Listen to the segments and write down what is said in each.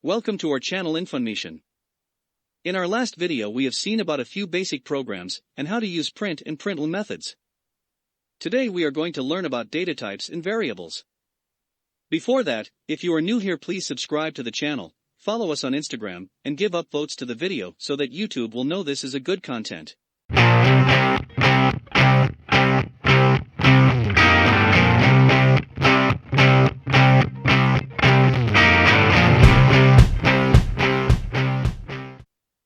Welcome to our channel inFUNmation. In our last video we have seen about a few basic programs and how to use print and println methods. Today we are going to learn about data types and variables. Before that, if you are new here, please subscribe to the channel, follow us on Instagram, and give upvotes to the video so that YouTube will know this is a good content.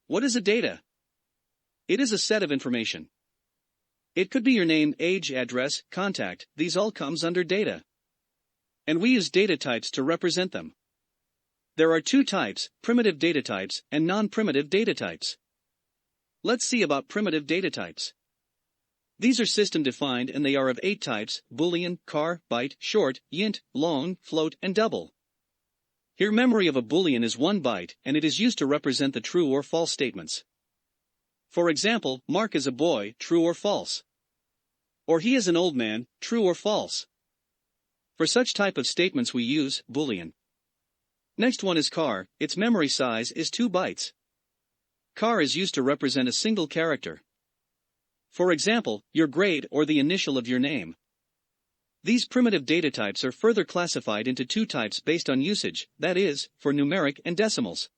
What is a data? It is a set of information. It could be your name, age, address, contact, these all comes under data. And we use data types to represent them. There are two types, primitive data types and non-primitive data types. Let's see about primitive data types. These are system-defined and they are of 8 types: Boolean, char, byte, short, int, long, float, and double. Here memory of a Boolean is 1 byte and it is used to represent the true or false statements. For example, Mark is a boy, true or false. Or he is an old man, true or false. For such type of statements we use Boolean. Next one is char, its memory size is 2 bytes. Char is used to represent a single character. For example, your grade or the initial of your name. These primitive data types are further classified into 2 types based on usage, that is, for numeric and decimals.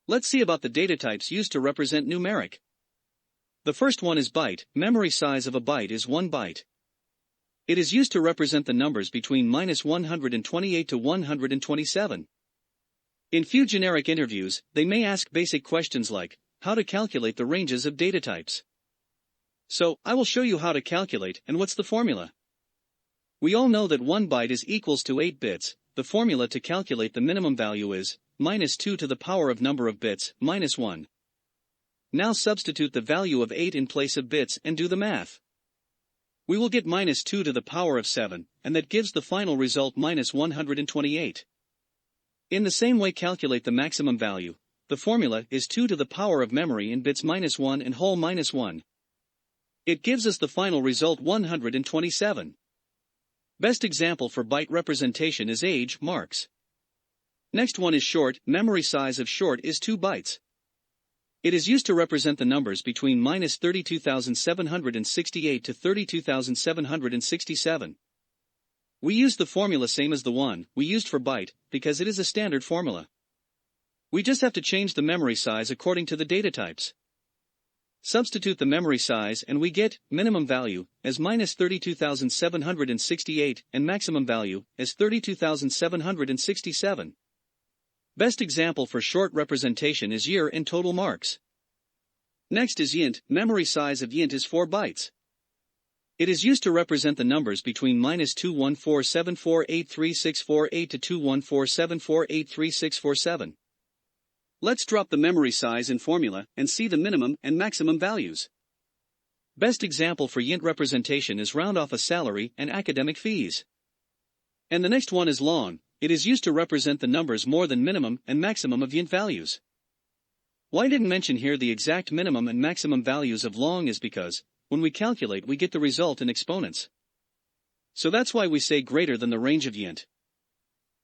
Let's see about the data types used to represent numeric. The first one is byte. Memory size of a byte is 1 byte. It is used to represent the numbers between -128 to 127. In few generic interviews, they may ask basic questions like, how to calculate the ranges of data types. So, I will show you how to calculate and what's the formula. We all know that 1 byte is equals to 8 bits, the formula to calculate the minimum value is -2 to the power of number of bits, -1. Now substitute the value of 8 in place of bits and do the math. We will get -2 to the power of 7, and that gives the final result -128. In the same way calculate the maximum value. The formula is 2 to the power of memory in bits -1 and whole -1. It gives us the final result 127. Best example for byte representation is age, marks. Next one is short. Memory size of short is 2 bytes. It is used to represent the numbers between -32,768 to 32,767. We use the formula same as the one we used for byte, because it is a standard formula. We just have to change the memory size according to the data types. Substitute the memory size and we get minimum value as -32,768 and maximum value as 32,767. Best example for short representation is year and total marks. Next is int. Memory size of int is 4 bytes. It is used to represent the numbers between -214748364 to 214748367. Let's drop the memory size in formula and see the minimum and maximum values. Best example for int representation is round off a salary and academic fees. And the next one is long. It is used to represent the numbers more than minimum and maximum of int values. Why I didn't mention here the exact minimum and maximum values of long is because, when we calculate we get the result in exponents. So that's why we say greater than the range of int.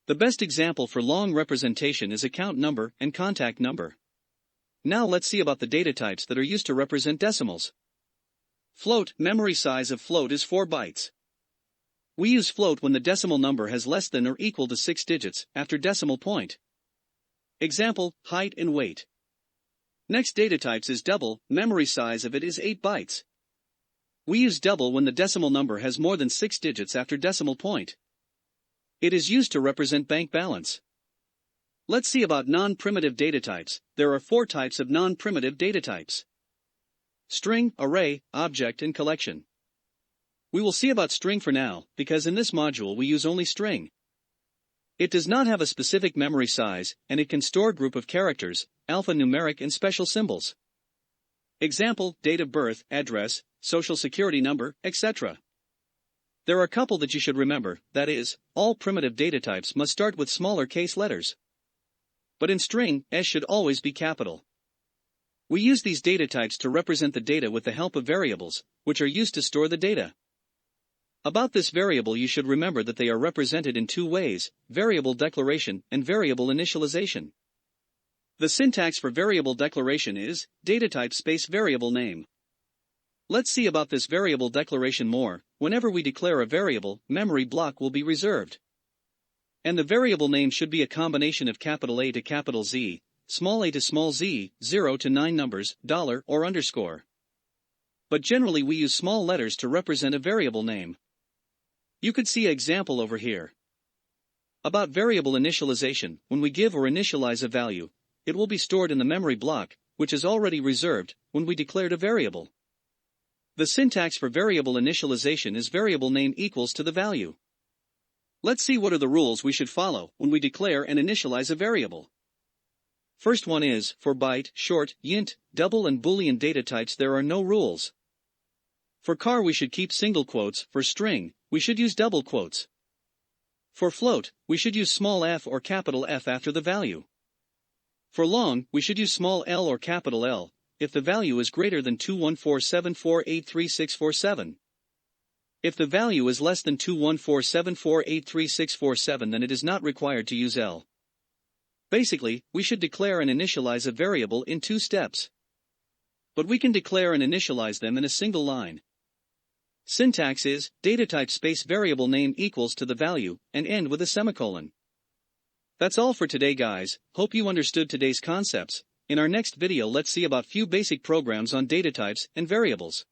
The best example for long representation is account number and contact number. Now let's see about the data types that are used to represent decimals. Float. Memory size of float is 4 bytes. We use float when the decimal number has less than or equal to 6 digits after decimal point. Example, height and weight. Next data types is double. Memory size of it is 8 bytes. We use double when the decimal number has more than 6 digits after decimal point. It is used to represent bank balance. Let's see about non-primitive data types. There are 4 types of non-primitive data types: string, array, object, and collection. We will see about string for now, because in this module we use only string. It does not have a specific memory size, and it can store group of characters, alphanumeric and special symbols. Example, date of birth, address, social security number, etc. There are a couple that you should remember, that is, all primitive data types must start with smaller case letters. But in string, S should always be capital. We use these data types to represent the data with the help of variables, which are used to store the data. About this variable you should remember that they are represented in two ways, variable declaration and variable initialization. The syntax for variable declaration is datatype space variable name. Let's see about this variable declaration more. Whenever we declare a variable, memory block will be reserved. And the variable name should be a combination of capital A to capital Z, small a to small z, 0 to 9 numbers, $ or underscore. But generally we use small letters to represent a variable name. You could see an example over here. About variable initialization, when we give or initialize a value, it will be stored in the memory block, which is already reserved, when we declared a variable. The syntax for variable initialization is variable name equals to the value. Let's see what are the rules we should follow when we declare and initialize a variable. First one is, for byte, short, int, double and boolean data types there are no rules. For char we should keep single quotes, for string, we should use double quotes. For float, we should use small f or capital F after the value. For long, we should use small l or capital L, if the value is greater than 21474833647. If the value is less than 21474833647 then it is not required to use L. Basically, we should declare and initialize a variable in two steps. But we can declare and initialize them in a single line. Syntax is, datatype space variable name equals to the value, and end with a semicolon. That's all for today guys, hope you understood today's concepts. In our next video let's see about few basic programs on data types and variables.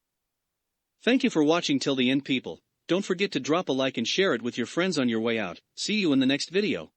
Thank you for watching till the end people, don't forget to drop a like and share it with your friends on your way out, see you in the next video.